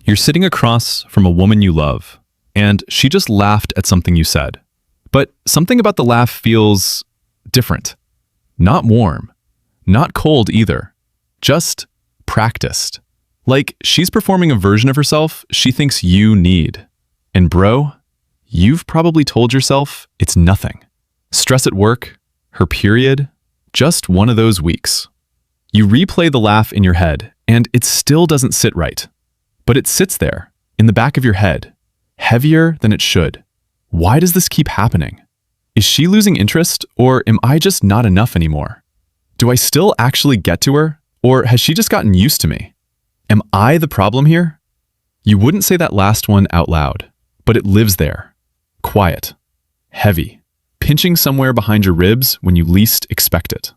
You're sitting across from a woman you love, and she just laughed at something you said. But something about the laugh feels different. Not warm. Not cold either. Just practiced. Like she's performing a version of herself she thinks you need. And bro, you've probably told yourself it's nothing. Stress at work, her period, just one of those weeks. You replay the laugh in your head, and it still doesn't sit right. But it sits there, in the back of your head, heavier than it should. Why does this keep happening? Is she losing interest, or am I just not enough anymore? Do I still actually get to her, or has she just gotten used to me? Am I the problem here? You wouldn't say that last one out loud, but it lives there, quiet, heavy, pinching somewhere behind your ribs when you least expect it.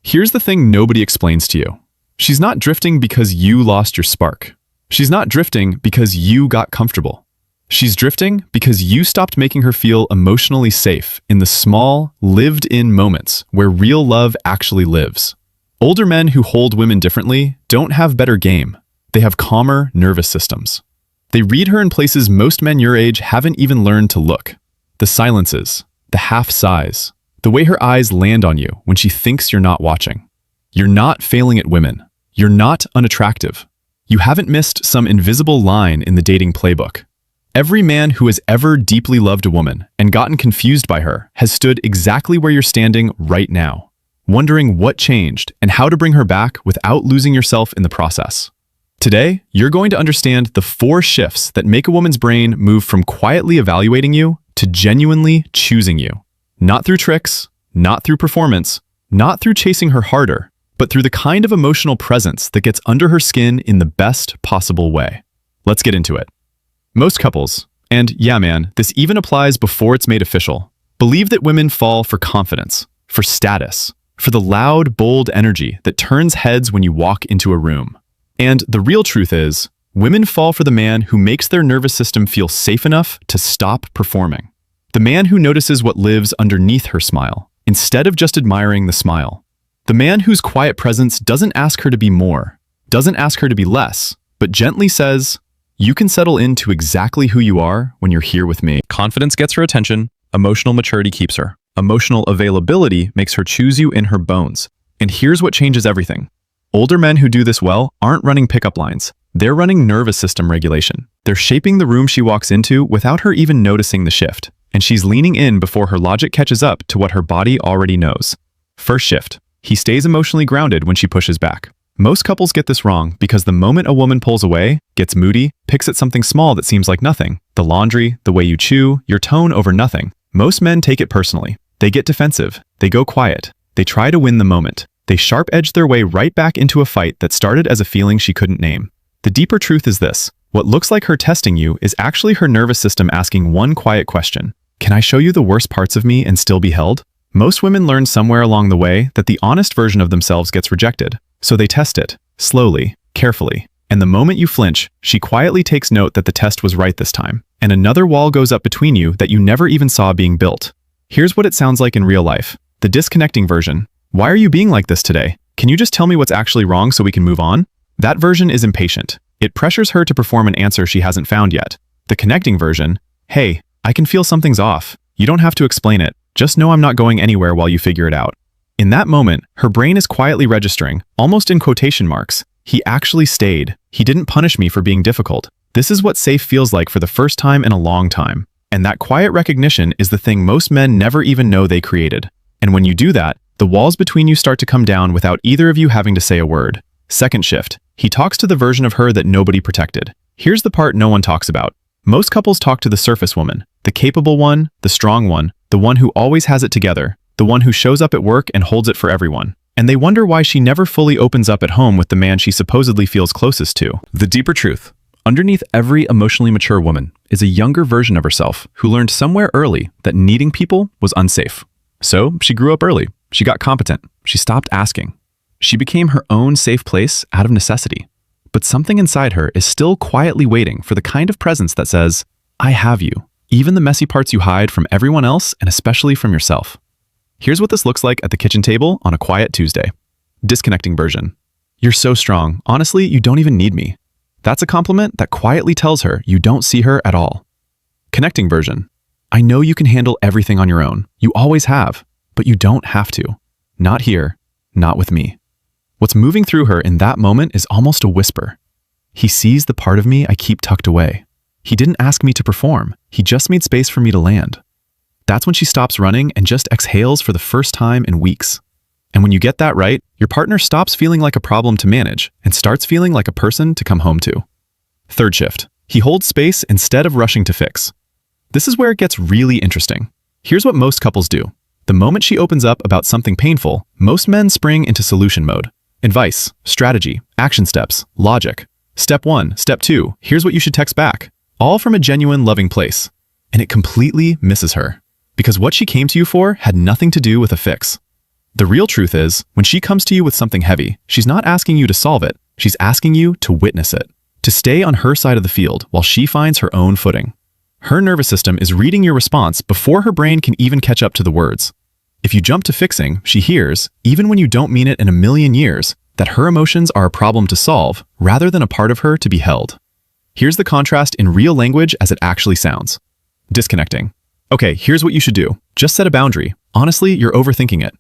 Here's the thing nobody explains to you. She's not drifting because you lost your spark. She's not drifting because you got comfortable. She's drifting because you stopped making her feel emotionally safe in the small, lived-in moments where real love actually lives. Older men who hold women differently don't have better game. They have calmer nervous systems. They read her in places most men your age haven't even learned to look. The silences, the half sighs, the way her eyes land on you when she thinks you're not watching. You're not failing at women. You're not unattractive. You haven't missed some invisible line in the dating playbook. Every man who has ever deeply loved a woman and gotten confused by her has stood exactly where you're standing right now, wondering what changed and how to bring her back without losing yourself in the process. Today, you're going to understand the 4 shifts that make a woman's brain move from quietly evaluating you to genuinely choosing you. Not through tricks, not through performance, not through chasing her harder, but through the kind of emotional presence that gets under her skin in the best possible way. Let's get into it. Most couples, and yeah man, this even applies before it's made official, believe that women fall for confidence, for status, for the loud, bold energy that turns heads when you walk into a room. And the real truth is, women fall for the man who makes their nervous system feel safe enough to stop performing. The man who notices what lives underneath her smile, instead of just admiring the smile. The man whose quiet presence doesn't ask her to be more, doesn't ask her to be less, but gently says, you can settle into exactly who you are when you're here with me. Confidence gets her attention, emotional maturity keeps her. Emotional availability makes her choose you in her bones. And here's what changes everything. Older men who do this well aren't running pickup lines. They're running nervous system regulation. They're shaping the room she walks into without her even noticing the shift. And she's leaning in before her logic catches up to what her body already knows. First shift. He stays emotionally grounded when she pushes back. Most couples get this wrong because the moment a woman pulls away, gets moody, picks at something small that seems like nothing, the laundry, the way you chew, your tone over nothing, most men take it personally. They get defensive. They go quiet. They try to win the moment. They sharp-edge their way right back into a fight that started as a feeling she couldn't name. The deeper truth is this. What looks like her testing you is actually her nervous system asking one quiet question. Can I show you the worst parts of me and still be held? Most women learn somewhere along the way that the honest version of themselves gets rejected. So they test it, slowly, carefully. And the moment you flinch, she quietly takes note that the test was right this time. And another wall goes up between you that you never even saw being built. Here's what it sounds like in real life. The disconnecting version. Why are you being like this today? Can you just tell me what's actually wrong so we can move on? That version is impatient. It pressures her to perform an answer she hasn't found yet. The connecting version. Hey, I can feel something's off. You don't have to explain it. Just know I'm not going anywhere while you figure it out. In that moment, her brain is quietly registering, almost in quotation marks. He actually stayed. He didn't punish me for being difficult. This is what safe feels like for the first time in a long time. And that quiet recognition is the thing most men never even know they created. And when you do that, the walls between you start to come down without either of you having to say a word. Second shift. He talks to the version of her that nobody protected. Here's the part no one talks about. Most couples talk to the surface woman, the capable one, the strong one, the one who always has it together, the one who shows up at work and holds it for everyone. And they wonder why she never fully opens up at home with the man she supposedly feels closest to. The deeper truth. Underneath every emotionally mature woman is a younger version of herself who learned somewhere early that needing people was unsafe. So she grew up early. She got competent. She stopped asking. She became her own safe place out of necessity. But something inside her is still quietly waiting for the kind of presence that says, I have you, even the messy parts you hide from everyone else and especially from yourself. Here's what this looks like at the kitchen table on a quiet Tuesday. Disconnecting version. You're so strong. Honestly, you don't even need me. That's a compliment that quietly tells her you don't see her at all. Connecting version. I know you can handle everything on your own. You always have, but you don't have to. Not here, not with me. What's moving through her in that moment is almost a whisper. He sees the part of me I keep tucked away. He didn't ask me to perform. He just made space for me to land. That's when she stops running and just exhales for the first time in weeks. And when you get that right, your partner stops feeling like a problem to manage and starts feeling like a person to come home to. Third shift. He holds space instead of rushing to fix. This is where it gets really interesting. Here's what most couples do. The moment she opens up about something painful, most men spring into solution mode. Advice, strategy, action steps, logic. Step 1, step 2, here's what you should text back. All from a genuine, loving place. And it completely misses her. Because what she came to you for had nothing to do with a fix. The real truth is, when she comes to you with something heavy, she's not asking you to solve it. She's asking you to witness it. To stay on her side of the field while she finds her own footing. Her nervous system is reading your response before her brain can even catch up to the words. If you jump to fixing, she hears, even when you don't mean it in a million years, that her emotions are a problem to solve rather than a part of her to be held. Here's the contrast in real language as it actually sounds. Disconnecting. Okay, here's what you should do. Just set a boundary. Honestly, you're overthinking it.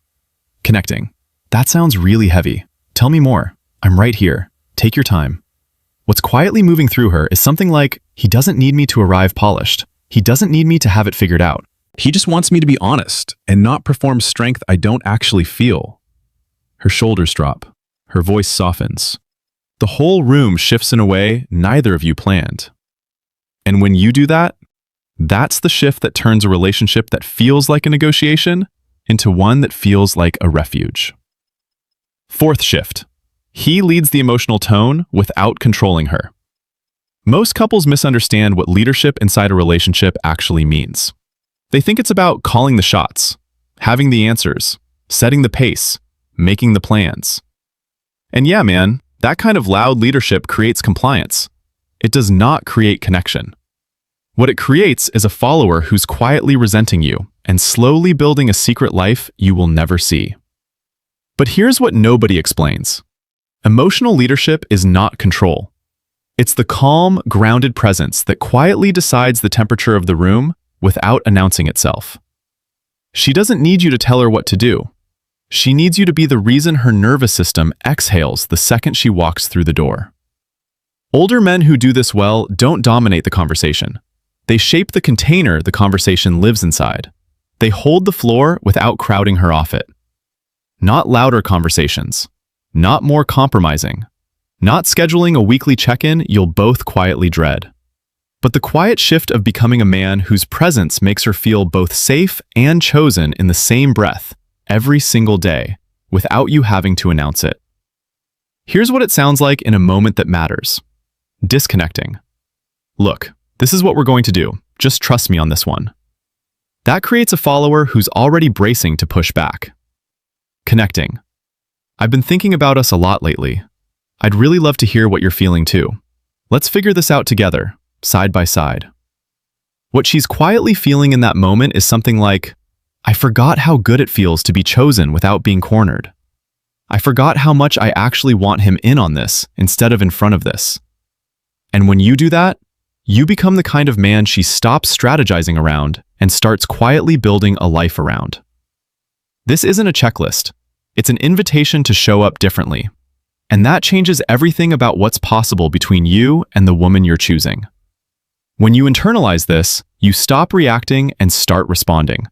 Connecting. That sounds really heavy. Tell me more. I'm right here. Take your time. What's quietly moving through her is something like, he doesn't need me to arrive polished. He doesn't need me to have it figured out. He just wants me to be honest and not perform strength I don't actually feel. Her shoulders drop. Her voice softens. The whole room shifts in a way neither of you planned. And when you do that, that's the shift that turns a relationship that feels like a negotiation into one that feels like a refuge. Fourth shift. He leads the emotional tone without controlling her. Most couples misunderstand what leadership inside a relationship actually means. They think it's about calling the shots, having the answers, setting the pace, making the plans. And yeah, man, that kind of loud leadership creates compliance. It does not create connection. What it creates is a follower who's quietly resenting you and slowly building a secret life you will never see. But here's what nobody explains. Emotional leadership is not control. It's the calm, grounded presence that quietly decides the temperature of the room without announcing itself. She doesn't need you to tell her what to do. She needs you to be the reason her nervous system exhales the second she walks through the door. Older men who do this well don't dominate the conversation. They shape the container the conversation lives inside. They hold the floor without crowding her off it. Not louder conversations. Not more compromising. Not scheduling a weekly check-in you'll both quietly dread. But the quiet shift of becoming a man whose presence makes her feel both safe and chosen in the same breath, every single day, without you having to announce it. Here's what it sounds like in a moment that matters. Disconnecting. Look, this is what we're going to do. Just trust me on this one. That creates a follower who's already bracing to push back. Connecting. I've been thinking about us a lot lately. I'd really love to hear what you're feeling too. Let's figure this out together, side by side. What she's quietly feeling in that moment is something like, I forgot how good it feels to be chosen without being cornered. I forgot how much I actually want him in on this instead of in front of this. And when you do that, you become the kind of man she stops strategizing around and starts quietly building a life around. This isn't a checklist. It's an invitation to show up differently. And that changes everything about what's possible between you and the woman you're choosing. When you internalize this, you stop reacting and start responding.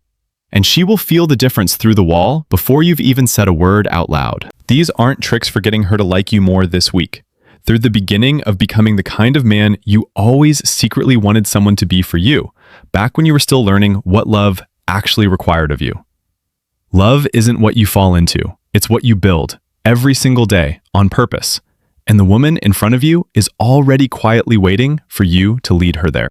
And she will feel the difference through the wall before you've even said a word out loud. These aren't tricks for getting her to like you more this week. They're the beginning of becoming the kind of man you always secretly wanted someone to be for you, back when you were still learning what love actually required of you. Love isn't what you fall into. It's what you build every single day on purpose. And the woman in front of you is already quietly waiting for you to lead her there.